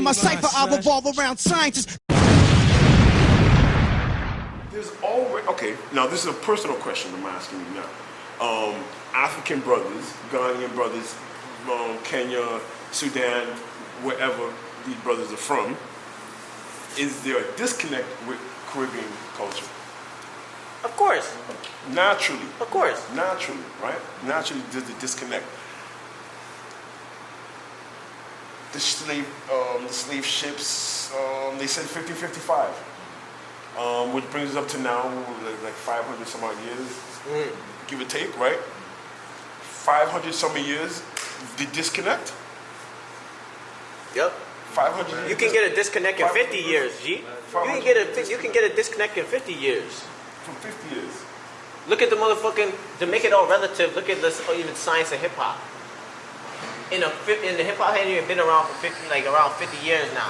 in my cipher, I revolve around scientists. There's always, okay, now this is a personal question I'm asking you now. African brothers, Ghanaian brothers, Kenya, Sudan, wherever these brothers are from, is there a disconnect with Caribbean culture? Of course. Naturally. Of course. Naturally, right? Naturally, there's a disconnect. The slave ships, they said 1555, which brings us up to now, like 500 some odd years, give or take, right? 500 some odd years, the disconnect? Yep. 500 You can get a disconnect in 50 years, G. You can get a disconnect in 50 years. From 50 years. Look at the motherfucking, to make it all relative, look at this, even science and hip hop. In the hip hop had even been around for 50 years now.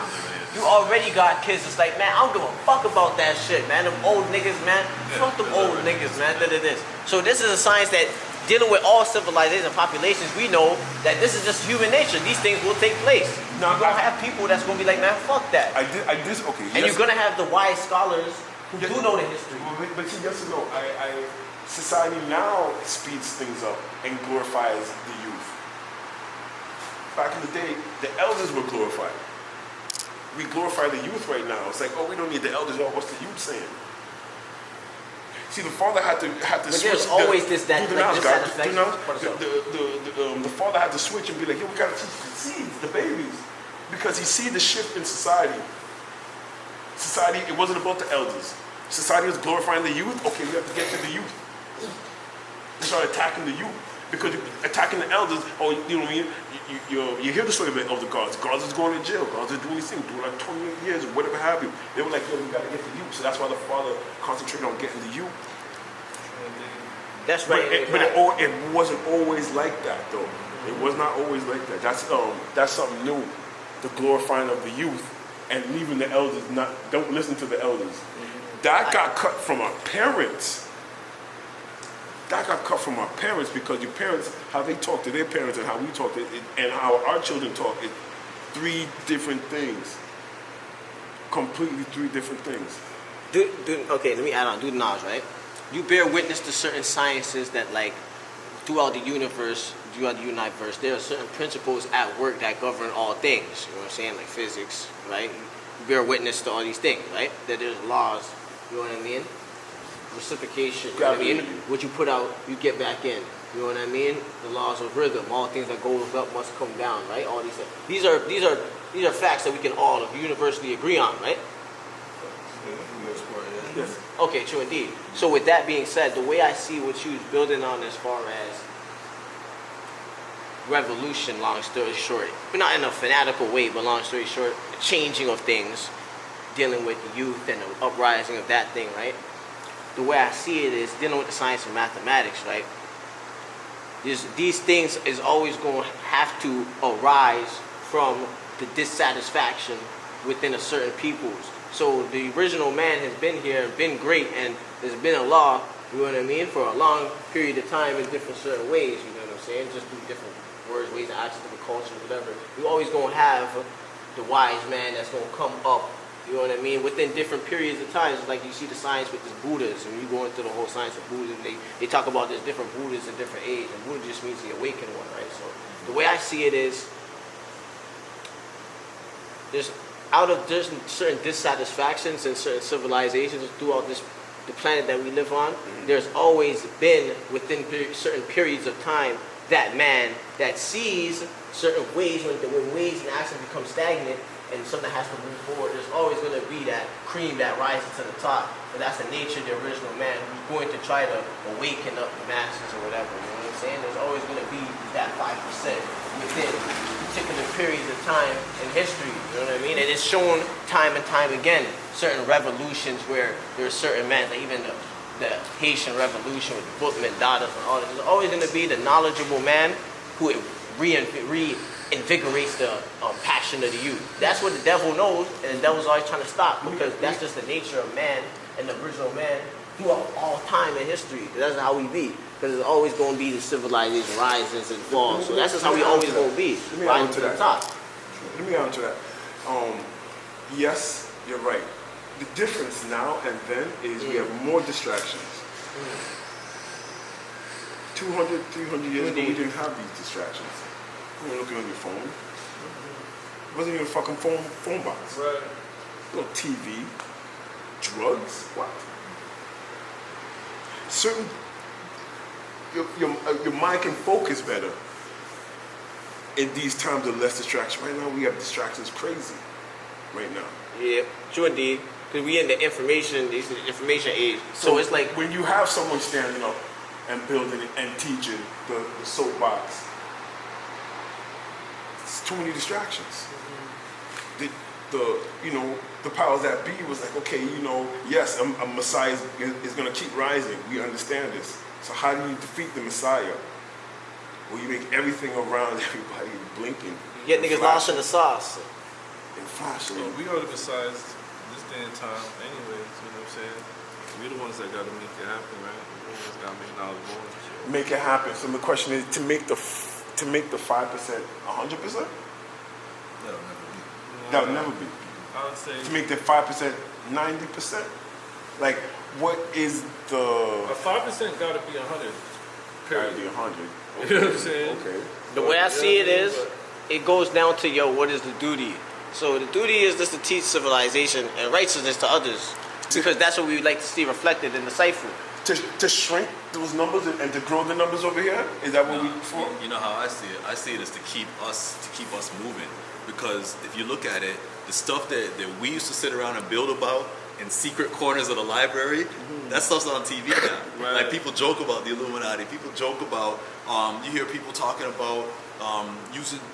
You already got kids that's like, man, I don't give a fuck about that shit, man. Them old niggas, man. Fuck them old niggas, man. This. So this is a science that dealing with all civilizations and populations, we know that this is just human nature. These things will take place. Now, you're gonna have people that's gonna be like, man, fuck that. Okay. And you're gonna have the wise scholars who do know the history. But see, yes or no, society now speeds things up and glorifies the youth. Back in the day, the elders were glorified. We glorify the youth right now. It's like, oh, we don't need the elders. Oh, what's the youth saying? See, the father had to but switch. There's always the father had to switch and be like, yo, we gotta teach the seeds, the babies, because he see the shift in society. Society, it wasn't about the elders. Society was glorifying the youth. Okay, we have to get to the youth. They started attacking the youth. Because attacking the elders, oh, you know what I mean? You hear the story of the guards. Guards is going to jail. Guards is doing these things, doing like 28 years or whatever have you. They were like, yo, we got to get the youth. So that's why the father concentrated on getting the youth. That's right. But it wasn't always like that, though. It was not always like that. That's something new. The glorifying of the youth and leaving the elders don't listen to the elders. That got cut from our parents. That got cut from our parents because your parents, how they talk to their parents and how we talk to and how our children talk is three different things. Completely three different things. Okay, let me add on. Do the knowledge, right? You bear witness to certain sciences that, like, throughout the universe, there are certain principles at work that govern all things. You know what I'm saying? Like physics, right? You bear witness to all these things, right? That there's laws. You know what I mean? Reciprocation, you know what I mean? What you put out, you get back in. You know what I mean? The laws of rhythm, all things that goes up must come down, right? All these things. These are facts that we can all universally agree on, right? Yes. Okay, true indeed. So with that being said, the way I see what you was building on as far as revolution, long story short, but not in a fanatical way, but long story short, the changing of things, dealing with the youth and the uprising of that thing, right? The way I see it is dealing with the science of mathematics, right? These things is always going to have to arise from the dissatisfaction within a certain peoples. So the original man has been here, been great, and there's been a law, you know what I mean, for a long period of time in different certain ways, you know what I'm saying? Just through different words, ways of action, different cultures, whatever. You're always going to have the wise man that's going to come up, you know what I mean, within different periods of time. It's like you see the science with this Buddhas, and you go into the whole science of Buddhism, they talk about there's different Buddhas in different age, and Buddha just means the awakened one, right? So the way I see it is, there's certain dissatisfactions and certain civilizations throughout the planet that we live on. There's always been within certain periods of time that man that sees certain ways when ways and actions become stagnant and something has to move forward. There's always going to be that cream that rises to the top, and that's the nature of the original man who's going to try to awaken up the masses or whatever. You know what I'm saying? There's always going to be that 5% within particular periods of time in history. You know what I mean? And it's shown time and time again certain revolutions where there's certain men, like even the Haitian Revolution with the bookmen, Dadas, and all that. There's always going to be the knowledgeable man who reinvigorates the passion of the youth. That's what the devil knows, and the devil's always trying to stop, because that's just the nature of man and the original man throughout all time in history. That's how we be, because it's always going to be the civilization rises and falls. So that's just how we always going to be, rising to the top. Let me answer that. Yes, you're right. The difference now and then is we have more distractions. 200, 300 years ago, we didn't have these distractions. You were looking on your phone. It wasn't even a fucking phone box. Right. No TV, drugs, what? Certain, your mind can focus better in these times of less distraction. Right now, we have distractions crazy. Right now. Yeah, sure indeed. Because we in the information age. So it's like when you have someone standing up and building and teaching the soapbox, it's too many distractions. The powers that be was like, okay, yes, a Messiah is going to keep rising. We understand this. So how do you defeat the Messiah? Well, you make everything around everybody blinking. you get niggas lost in the sauce. And flashing. Well, we are the Messiahs this day and time anyways, you know what I'm saying? We're the ones that gotta make it happen, right? We're the ones that gotta make knowledge more and shit. Make it happen. So the question is to make the 5% 100%. That'll never be. I would say To make the 5% 90%. Like, what is the? a 5% gotta be 100. Gotta Period. be 100. You know what I'm saying? Okay. The way I see it is, it goes down to what is the duty? So the duty is just to teach civilization and righteousness to others, because that's what we would like to see reflected in the cipher. To shrink those numbers and to grow the numbers over here? Is that what we for? You know how I see it? I see it as to keep us moving. Because if you look at it, the stuff that we used to sit around and build about in secret corners of the library, that stuff's on TV now. Right. Like people joke about the Illuminati. People joke about, you hear people talking about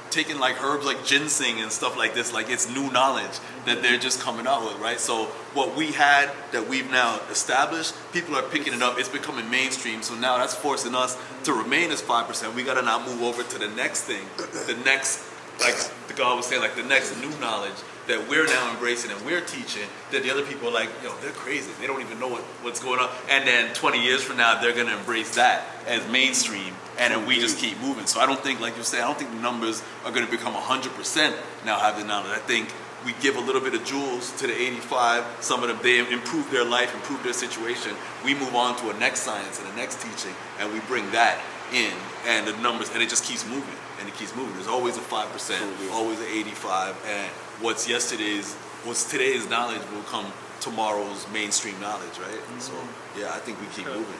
taking like herbs like ginseng and stuff like this, like it's new knowledge that they're just coming out with, right? So what we had that we've now established, people are picking it up, it's becoming mainstream, so now that's forcing us to remain as 5%. We gotta now move over to the next thing, the next, like the God was saying, like the next new knowledge that we're now embracing and we're teaching, that the other people are like, they're crazy, they don't even know what's going on, and then 20 years from now they're gonna embrace that as mainstream, and then we just keep moving. So I don't think, like you say, I don't think the numbers are going to become 100% now having knowledge. I think we give a little bit of jewels to the 85. Some of them, they improve their life, improve their situation. We move on to a next science and a next teaching, and we bring that in, and the numbers, and it just keeps moving, and it keeps moving. There's always a 5%, always an 85, and what's today's knowledge will come tomorrow's mainstream knowledge, right? So yeah, I think we keep moving.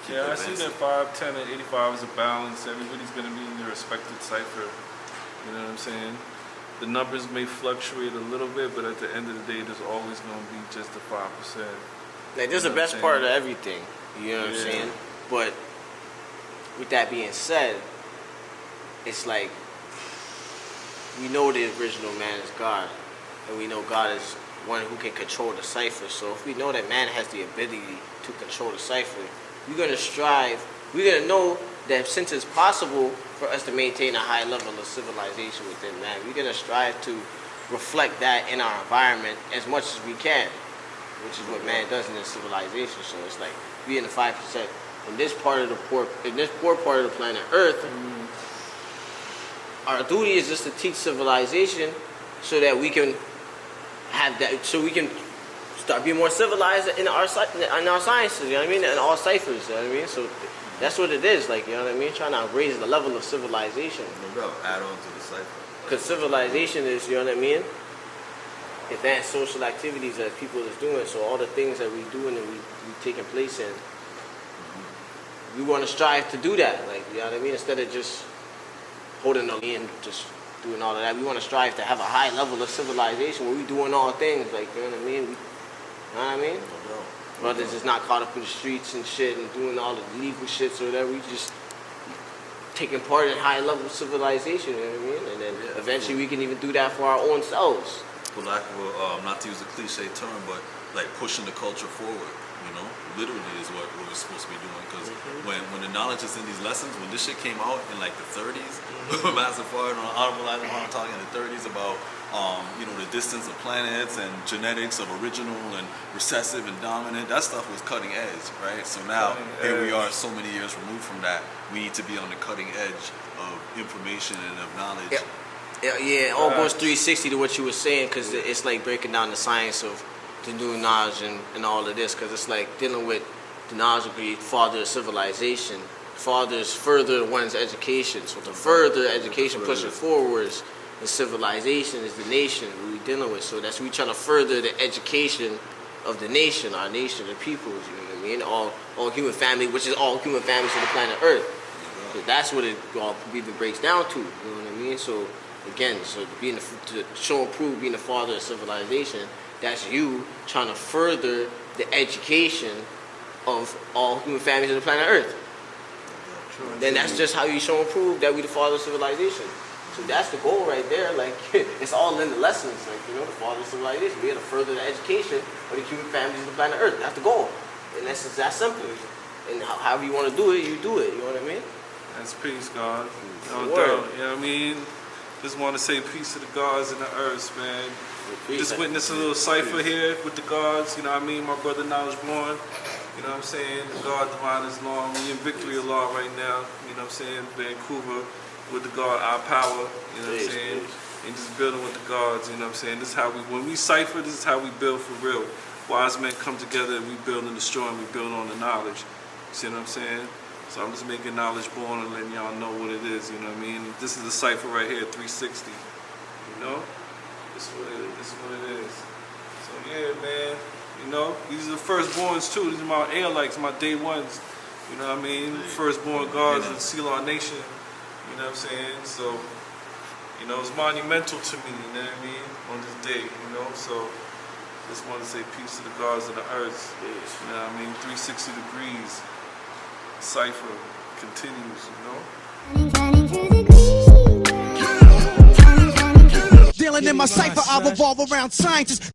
Yeah, I see that 5, 10, and 85 is a balance. Everybody's going to be in their respective cipher. You know what I'm saying? The numbers may fluctuate a little bit, but at the end of the day, there's always going to be just the 5%. Like, this is the best part of everything. You know what I'm saying? But with that being said, it's like we know the original man is God, and we know God is one who can control the cipher. So if we know that man has the ability to control the cipher, we're going to strive, we're going to know that since it's possible for us to maintain a high level of civilization within man, we're going to strive to reflect that in our environment as much as we can, which is what man does in this civilization. So it's like we in the 5%. In this poor part of the planet Earth, our duty is just to teach civilization so that we can have that, so we can start being more civilized in our sciences, you know what I mean, and all ciphers, you know what I mean. So that's what it is, like, you know what I mean, trying to raise the level of civilization. No doubt, add on to the cipher. Because civilization is, you know what I mean, advanced social activities that people is doing. So all the things that we doing and we taking place in, we want to strive to do that, like, you know what I mean, instead of just holding the and just doing all of that. We want to strive to have a high level of civilization where we doing all things, like, you know what I mean. You know what I mean? Brothers is not caught up in the streets and shit and doing all the illegal shits or whatever. We just taking part in high level civilization, you know what I mean? And then eventually we can even do that for our own selves. For lack of, not to use a cliche term, but like pushing the culture forward, literally is what we're supposed to be doing. Because when the knowledge is in these lessons, when this shit came out in like the 30s, Master Fard on Honorable Eisenhower talking in the 30s about the distance of planets and genetics of original and recessive and dominant, that stuff was cutting edge, right? So now here we are so many years removed from that. We need to be on the cutting edge of information and of knowledge. Yeah, it all goes 360 to what you were saying, because it's like breaking down the science of the new knowledge and all of this, because it's like dealing with the knowledge of the father of civilization. Fathers further one's education. So the further education pushing forwards, the civilization is the nation we're dealing with. So that's we trying to further the education of the nation, our nation, the peoples. You know what I mean? All human family, which is all human families on the planet Earth. So that's what it all even breaks down to. You know what I mean? So again, so being to show and prove being the father of civilization, that's you trying to further the education of all human families on the planet Earth. Then that's just how you show and prove that we the father of civilization. So that's the goal right there. Like it's all in the lessons. Like the father of civilization. We have to further the education of the human families on the planet Earth. That's the goal. And that's that simple. And however you want to do it, you do it. You know what I mean? That's peace, God. No Word. doubt. You know what I mean? Just want to say peace to the gods and the earths, man. Just witness a little cipher here with the gods. You know what I mean? My brother Knowledge Born. You know what I'm saying? The God Divine is Long. We in victory a lot right now. You know what I'm saying? Vancouver with the God Our Power. You know what I'm saying? And just building with the gods. You know what I'm saying? This is how when we cipher, this is how we build for real. Wise men come together and we build and destroy and we build on the knowledge. You see what I'm saying? So I'm just making Knowledge Born and letting y'all know what it is. You know what I mean? This is the cipher right here, 360. You know? This is what it is. This is what it is. So yeah, man. You know, these are the firstborns too. These are my airlights, my day ones. You know what I mean? Firstborn gods of the Selah Nation. You know what I'm saying? So, you know, it's monumental to me, you know what I mean? On this day, you know? So, just want to say peace to the gods of the earth. You know what I mean? 360 degrees. Cipher continues, you know? Dealing in my cipher, I revolve around scientists.